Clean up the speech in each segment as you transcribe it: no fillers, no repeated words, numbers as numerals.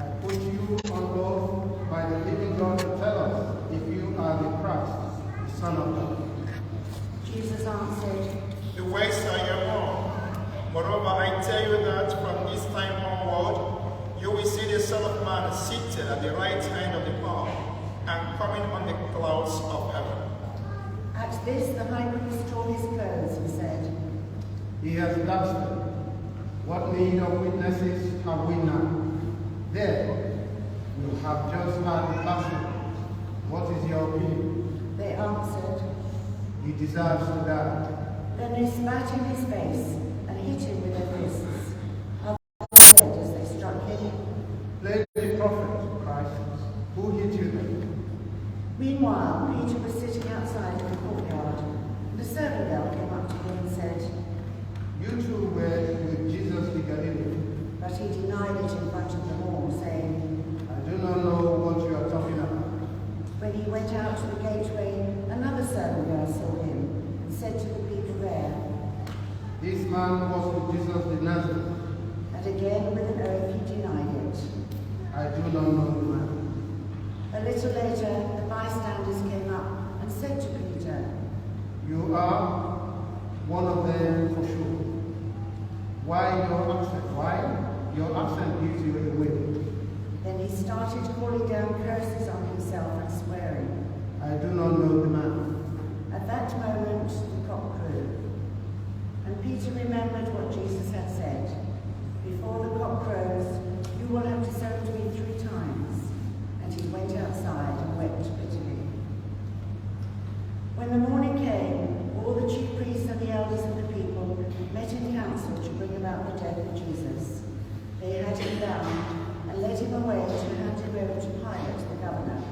I put you on oath by the living God to tell us if you are the Christ, the Son of God. Jesus answered, The words are your own. Moreover, I tell you that from this time onward, you will see the Son of Man seated at the right hand of the power and coming on the clouds of heaven. At this, the high priest tore his clothes and said, He has blasted. What need of witnesses have we now? There, we have just had the blasphemy. What is your opinion? They answered. He deserves to die. Then they spat in his face and hit him with their fists. Others said as they struck him, Play the prophet, Christ. Who hit you then? Meanwhile, Peter was sitting outside in the courtyard, and a servant girl came up to him and said, You two were with Jesus the Galilean. but he denied it in front of them all, saying, I do not know what you are talking about. When he went out to the gateway, another servant girl saw him and said to the people there, This man was with Jesus the Nazarene. and again with an oath he denied it. I do not know the man. A little later, the bystanders came up and said to Peter, You are one of them for sure. Why your accent? Why? Your accent gives you away. Then he started calling down curses on himself and swearing. I do not know the man. At that moment, the cock crew. And Peter remembered what Jesus had said, Before the cock crows, you will have disowned me 3 times. And he went outside and wept bitterly. When the morning came, all the chief priests and the elders of the people met in council to bring about the death of Jesus. They had him bound and led him away to hand him over to Pilate, the governor.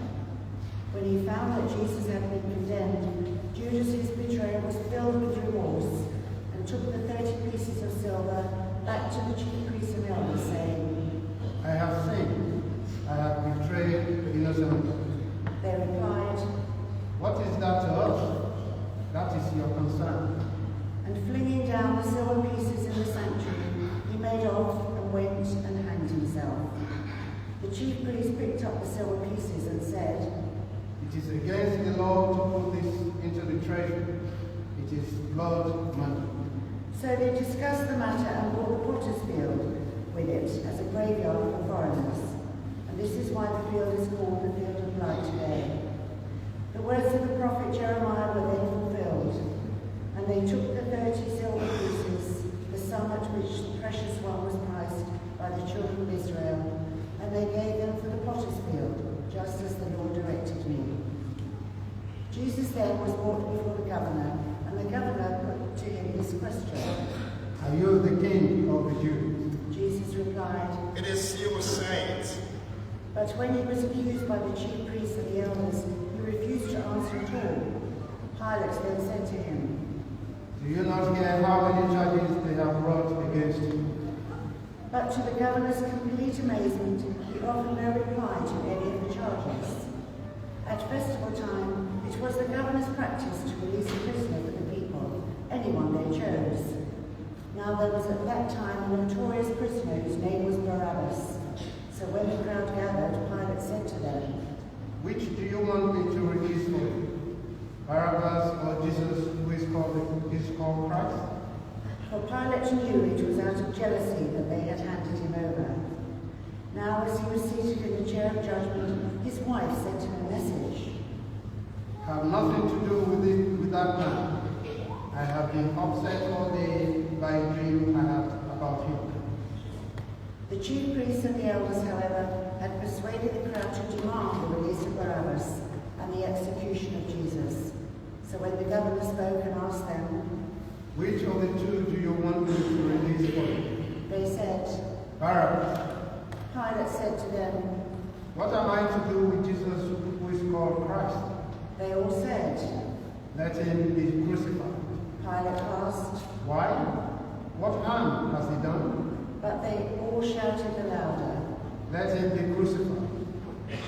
When he found that Jesus had been condemned, Judas, his betrayer, was filled with remorse and took the 30 pieces of silver back to the chief priests and elders, saying, I have sinned. I have betrayed innocent. They replied, What is that to us? That is your concern. and flinging down the silver pieces in the sanctuary, he made off and went and hanged himself. The chief priest picked up the silver pieces and said, It is against the law to put this into the treasury. It is blood money. So they discussed the matter and bought the potter's field with it as a graveyard for foreigners. And this is why the field is called the Field of Blood today. The words of the prophet Jeremiah were then fulfilled. And they took the 30 silver pieces, the sum at which the precious one was priced by the children of Israel, and they gave them for the potter's field, just as the Lord directed me. Jesus then was brought before the governor, and the governor put to him this question. Are you the king of the Jews? Jesus replied, It is you who say it. but when he was accused by the chief priests and the elders, he refused to answer at all. Pilate then said to him, Do you not hear how many charges they have brought against you? but to the governor's complete amazement, he offered no reply to any of the charges. At festival time, it was the governor's practice to release a prisoner for the people, anyone they chose. Now there was at that time a notorious prisoner whose name was Barabbas. So when the crowd gathered, Pilate said to them, Which do you want me to release for you? Barabbas or Jesus, who is called Christ? For Pilate knew it was out of jealousy that they had handed him over. Now as he was seated in the chair of judgment, his wife sent him a message. Have nothing to do with that man. I have been upset all day by a dream I had about him. The chief priests and the elders, however, had persuaded the crowd to demand the release of Barabbas and the execution of Jesus. So when the governor spoke and asked them, Which of the two do you want me to release for you? they said, Barabbas. Pilate said to them, What am I to do with Jesus, who is called Christ? they all said. Let him be crucified. Pilate asked, Why? What harm has he done? but they all shouted the louder. Let him be crucified.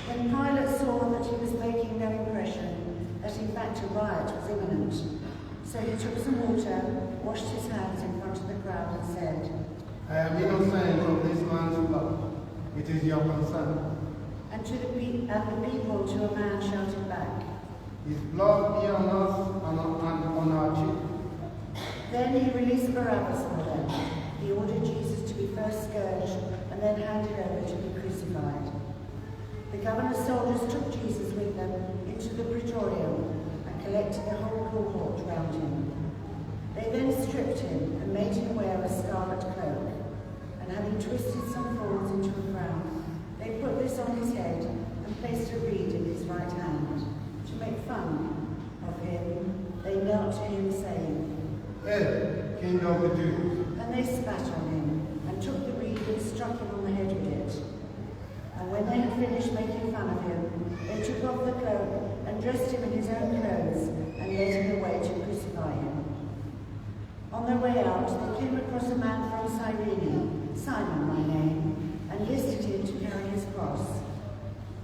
When Pilate saw that he was making no impression, that in fact a riot was imminent, so he took some water, washed his hands in front of the crowd and said, I am innocent of this man's blood. is your concern. And the people to a man shouted back, His blood be on us and on our cheek. Then he released Barabbas for them. He ordered Jesus to be first scourged and then handed over to be crucified. The governor's soldiers took Jesus with them into the praetorium and collected the whole cohort round him. They then stripped him and made him wear a scarlet cloak, and having twisted some thorns into a crown, they put this on his head and placed a reed in his right hand. To make fun of him, they knelt to him, saying, Hail, King of the Jews! And they spat on him, and took the reed and struck him on the head with it. And when they had finished making fun of him, they took off the cloak and dressed him in his own clothes and led him away to crucify him. On their way out, they came across a man from Cyrene, Simon by name, and listed him to carry his cross.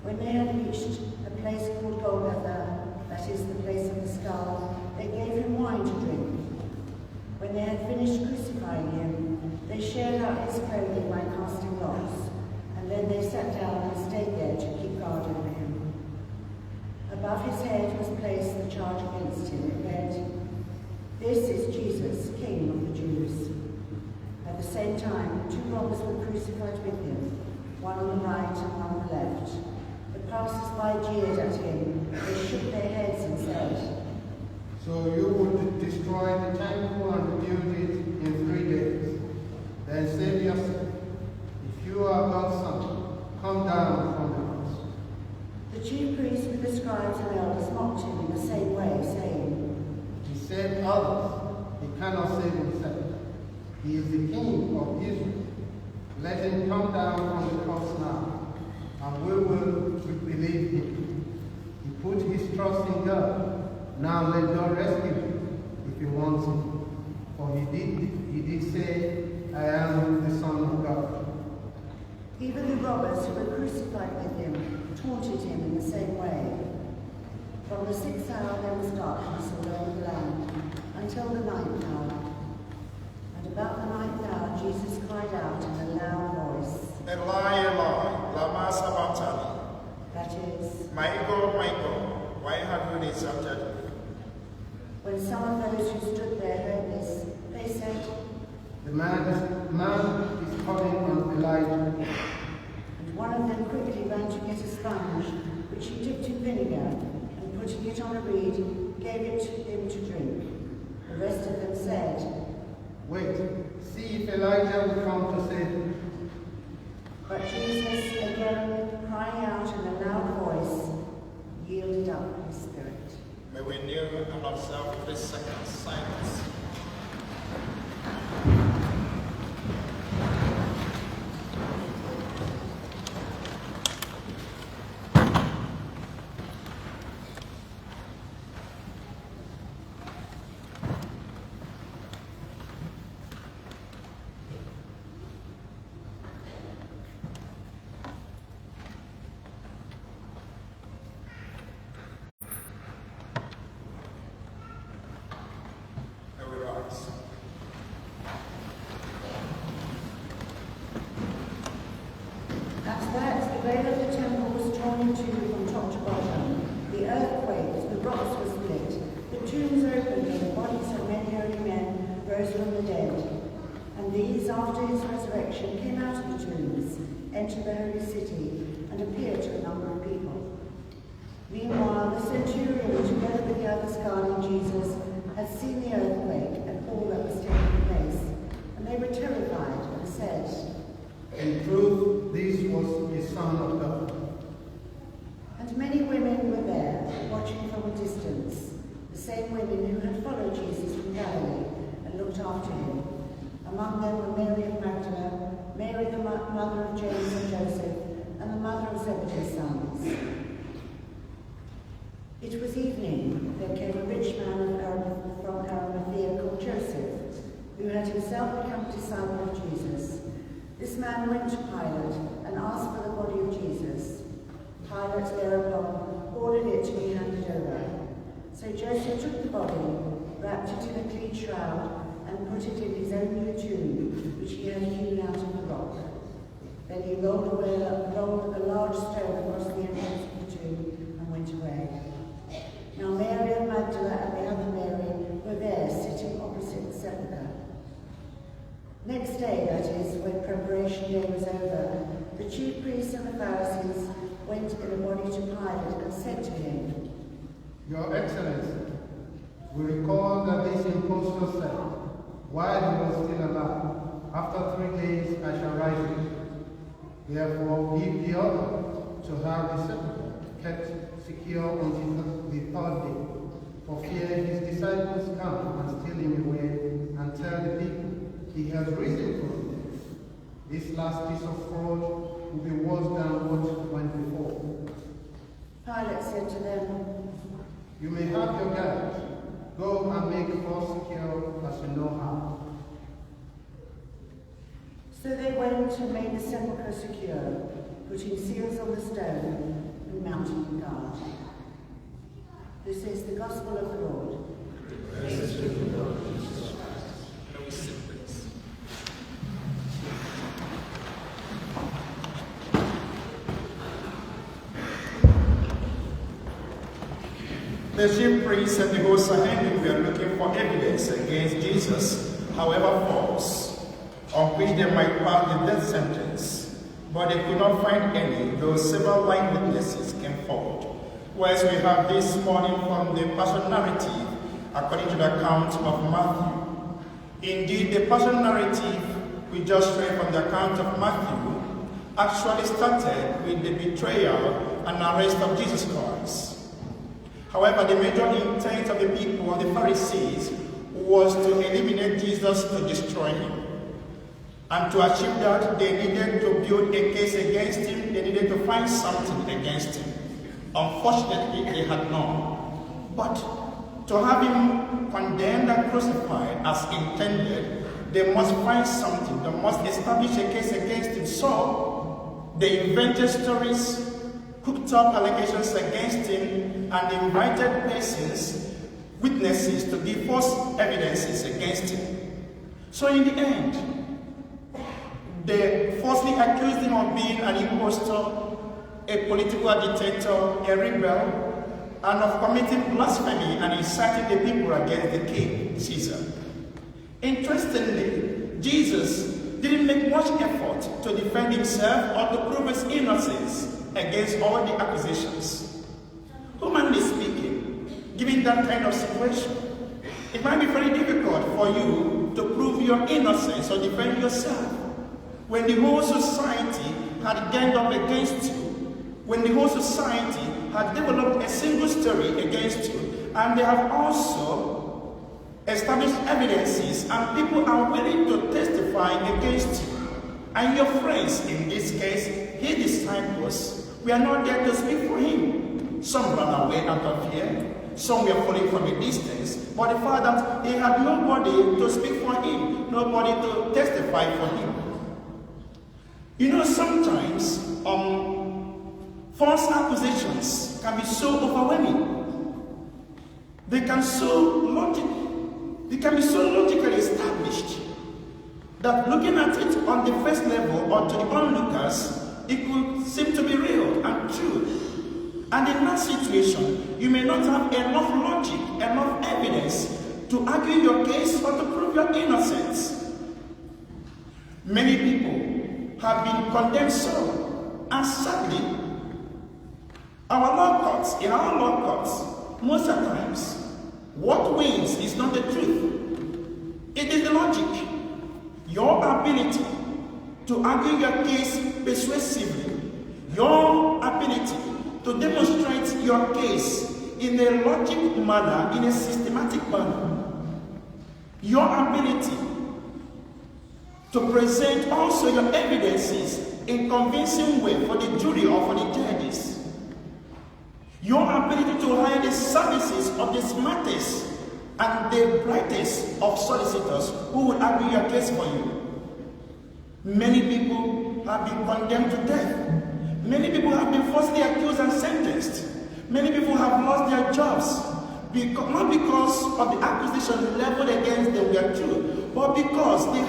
When they had reached a place called Golgotha, that is the place of the skull, they gave him wine to drink. When they had finished crucifying him, they shared out his clothing by casting lots, and then they sat down and stayed there to keep guard over him. Above his head was placed the charge against him. It read, This is Jesus, King of the Jews. At the same time, 2 robbers were crucified with him, one on the right and one on the left. The passers-by jeered at him. They shook their heads and said, So you would destroy the temple and rebuild it in 3 days. Then save yourself. If you are God's son, come down from the cross. The chief priests with the scribes and elders mocked him in the same way, saying, He saved others. He cannot save himself. He is the King of Israel. Let him come down from the cross now, and we will believe him. He put his trust in God. Now let God rescue him if he wants him. For he did say, I am the Son of God. Even the robbers who were crucified with him taunted him in the same way. From the 6th hour there was darkness all over the land, until the 9th hour. And about the 9th hour Jesus cried out in a loud voice, Eli, Eli, lama sabachthani. that is, My God, why have you deserted me? when some of those who stood there heard this, they said, The man is calling on Elijah. and one of them quickly ran to get a sponge, which he dipped in vinegar, and putting it on a reed, gave it to him to drink. The rest of them said, Wait, see if Elijah will come to save him. But Jesus, again crying out in a loud voice, yielded up his spirit. May we kneel and observe 3 seconds silence. After that, the veil of the temple was torn in two from top to bottom. The earth quaked, the rocks were split, the tombs opened, and the bodies of many holy men rose from the dead. And these, after his resurrection, came out of the tombs, entered the holy city, and appeared to a number of people. Meanwhile, the centurion, together with the others guarding Jesus, had seen the earthquake and all that was taking place, and they were terrified and said, In truth, this was the Son of God. And many women were there, watching from a distance, the same women who had followed Jesus from Galilee and looked after him. Among them were Mary of Magdala, Mary the mother of James and Joseph, and the mother of Zebedee's sons. It was evening. There came a rich man from Arimathea called Joseph, who had himself become a disciple of Jesus. This man went to Pilate and asked for the body of Jesus. Pilate thereupon ordered it to be handed over. So Joseph took the body, wrapped it in a clean shroud, and put it in his own new tomb, which he had hewn out of the rock. Then he rolled a large stone across the entrance of the tomb and went away. Now Mary of Magdala and the other Mary were there, sitting opposite the sepulchre. Next day, that is, when preparation day was over, the chief priests and the Pharisees went in a body to Pilate and said to him, Your Excellency, we recall that this impostor said, while he was still alive, after 3 days I shall rise again. Therefore give the order to have the sepulchre kept secure until the 3rd day, for fear his disciples come and steal him away and tell the people he has risen from the dead. This last piece of fraud will be worse than what went before. Pilate said to them, You may have your guards. Go and make it more secure as you know how. So they went and made the sepulchre secure, putting seals on the stone and mounting the guard. This is the gospel of the Lord. Praise to the Lord Jesus Christ. May we sit, please. The chief priests and the whole Sanhedrin were looking for evidence against Jesus, however false, on which they might pass the death sentence, but they could not find any, though several eyewitnesses came forward. Whereas we have this morning from the Passion narrative, according to the account of Matthew. Indeed, the Passion narrative we just read from the account of Matthew actually started with the betrayal and arrest of Jesus Christ. However, the major intent of the people, of the Pharisees, was to eliminate Jesus, to destroy him. And to achieve that, they needed to build a case against him. They needed to find something against him. Unfortunately, they had none. But to have him condemned and crucified as intended, they must find something. They must establish a case against him. So they invented stories, cooked up allegations against him, and invited persons, witnesses, to give false evidences against him. So in the end, they falsely accused him of being an impostor, a political dictator, a rebel, and of committing blasphemy and inciting the people against the king, Caesar. Interestingly, Jesus didn't make much effort to defend himself or to prove his innocence against all the accusations. Humanly speaking, given that kind of situation, it might be very difficult for you to prove your innocence or defend yourself when the whole society had ganged up against you, when the whole society had developed a single story against you, and they have also established evidences, and people are willing to testify against you. And your friends, in this case, his disciples, were not there to speak for him. Some ran away out of fear, some were following from a distance, but the fact that he had nobody to speak for him, nobody to testify for him. You know, sometimes false accusations can be so overwhelming. They can be so logically established that looking at it on the first level or to the onlookers, it could seem to be real and true. And in that situation, you may not have enough logic, enough evidence to argue your case or to prove your innocence. Many people have been condemned so, and sadly, in our law courts, most of the times, what wins is not the truth. It is the logic. Your ability to argue your case persuasively, your ability to demonstrate your case in a logical manner, in a systematic manner, your ability to present also your evidences in convincing way for the jury or for the judges, your ability to hire the services of the smartest and the brightest of solicitors who will argue your case for you. Many people have been condemned to death. Many people have been falsely accused and sentenced. Many people have lost their jobs, not because of the accusation leveled against them were true, but because they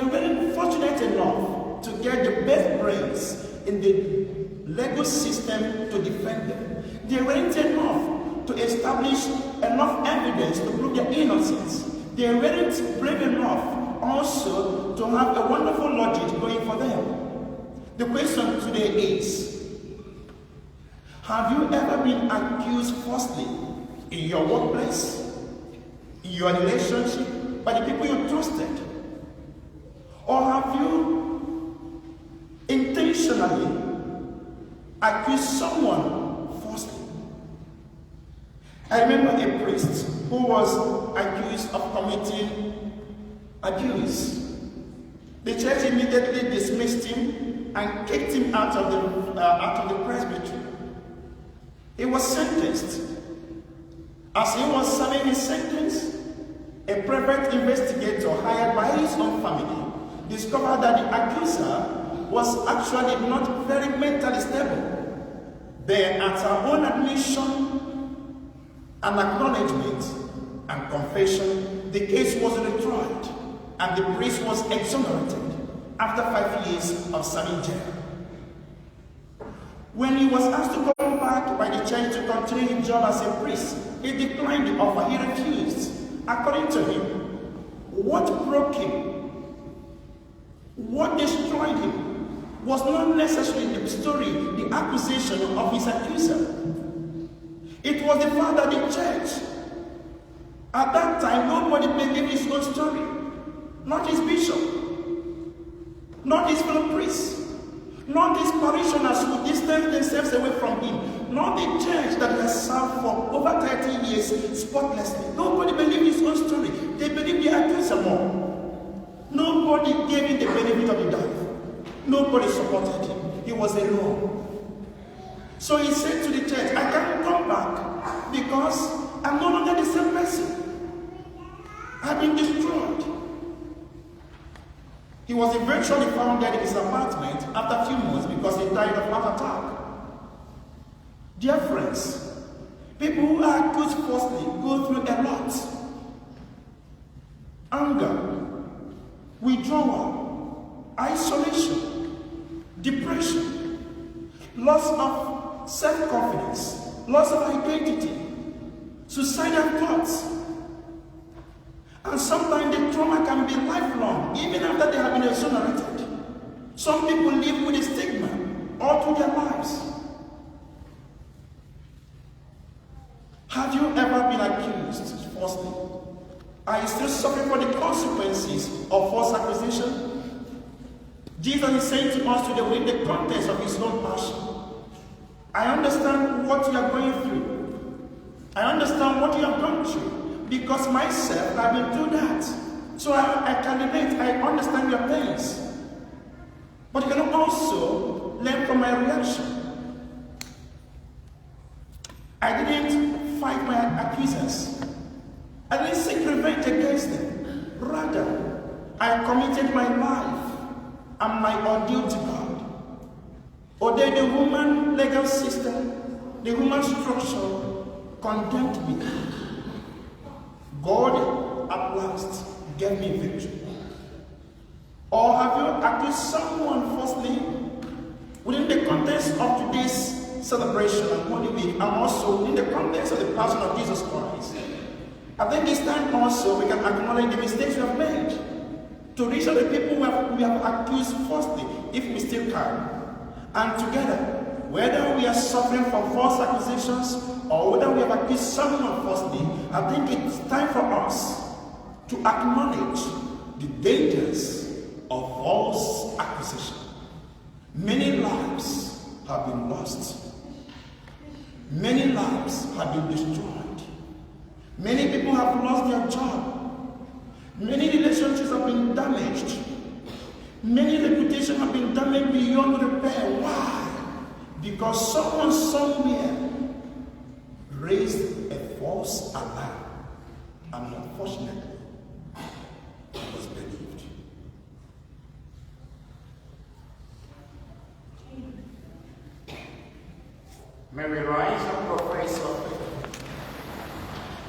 weren't fortunate enough to get the best brains in the legal system to defend them. They weren't enough to establish enough evidence to prove their innocence. They weren't brave enough also to have a wonderful logic going for them. The question today is, have you ever been accused falsely in your workplace, in your relationship, by the people you trusted? Or have you intentionally accused someone falsely? I remember a priest who was accused of committing abuse. The church immediately dismissed him and kicked him out of the presbytery. He was sentenced. As he was serving his sentence, a private investigator hired by his own family discovered that the accuser was actually not very mentally stable. Then, at her own admission and acknowledgement and confession, the case was retried and the priest was exonerated after 5 years of serving jail. When he was asked to come back by the church to continue his job as a priest, he declined the offer. He refused. According to him, what broke him, what destroyed him, was not necessarily the story, the accusation of his accuser. It was the fact that the church, at that time, nobody believed his own story. Not his bishop, not his fellow priests, not his parishioners who distanced themselves away from him, not the church that has served for over 30 years spotlessly. Nobody believed his own story. They believed the accuser more. Nobody gave him the benefit of the doubt. Nobody supported him. He was alone. So he said to the church, I can't come back because I'm no longer the same person. I've been destroyed. He was eventually found dead in his apartment after a few months because he died of heart attack. Dear friends, people who are accused falsely go through a lot. Anger, withdrawal, isolation, depression, loss of self-confidence, loss of identity, suicidal thoughts. And sometimes the trauma can be lifelong, even after they have been exonerated. Some people live with a stigma all through their lives. Have you ever been accused falsely? Are you still suffering for the consequences of false accusation? Jesus is saying to us today within the context of his own passion, I understand what you are going through. I understand what you have gone through. Because myself, I've been through that. So I can relate, I understand your pains. But you can also learn from my reaction. I didn't fight my accusers. I didn't seek revenge against them. Rather, I committed my life and my ordeal to God. Although the human legal system, the human structure condemned me, God at last gave me victory. Or have you accused someone falsely within the context of today's celebration and Holy Week, and also within the context of the passion of Jesus Christ? I think it's time also we can acknowledge the mistakes we have made to reach out the people we have accused falsely, if we still can. And together, whether we are suffering from false accusations or whether we have accused someone falsely, I think it's time for us to acknowledge the dangers of false accusation. Many lives have been lost. Many lives have been destroyed. Many people have lost their job. Many relationships have been damaged. Many reputations have been damaged beyond repair. Why? Because someone somewhere raised a false alarm, and unfortunately, it was believed. May we rise and profess our